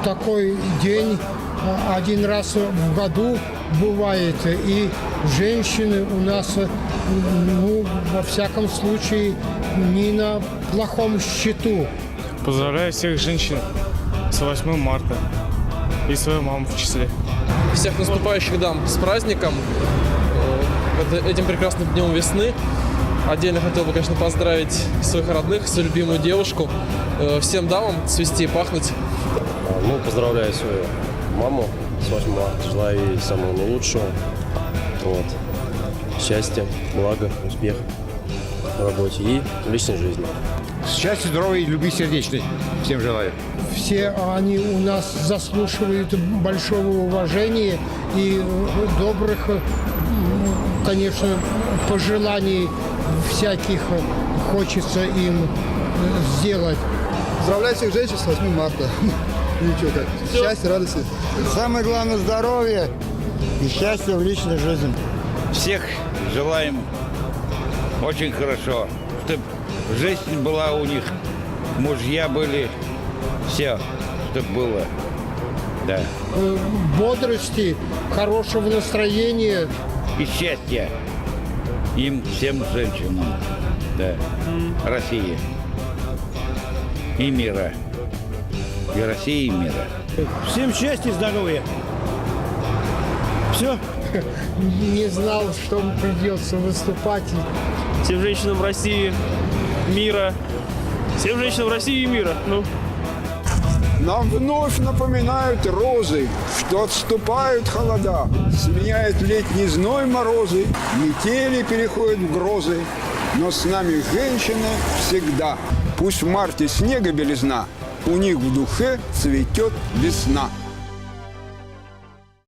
такой день один раз в году бывает. И женщины у нас, ну, во всяком случае, не на плохом счету. Поздравляю всех женщин с 8 марта и свою маму в числе. Всех наступающих дам с праздником, этим прекрасным днем весны. Отдельно хотел бы, конечно, поздравить своих родных, свою любимую девушку. Всем дамам цвести и пахнуть. Ну, поздравляю свою маму с 8 марта. Желаю ей самого наилучшего. Вот. Счастья, блага, успеха в работе и в личной жизни. Счастья, здоровья и любви сердечной. Всем желаю. Все они у нас заслуживают большого уважения и добрых, конечно, пожеланий всяких хочется им сделать. Поздравляю всех женщин с 8 марта. Ничего так. Счастья, радости. Самое главное — здоровье и счастье в личной жизни. Всех желаем очень хорошо, чтобы жизнь была у них, мужья были, все, чтобы было, да. Бодрости, хорошего настроения. И счастья им, всем женщинам, да, России и мира, и России, и мира. Всем счастья и здоровья. Все. Не знал, что придется выступать. Всем женщинам России мира. Всем женщинам России и мира. Ну. Нам вновь напоминают розы, что отступают холода, сменяет летний зной морозы, метели переходят в грозы, но с нами женщины всегда. Пусть в марте снега белизна, у них в духе цветет весна.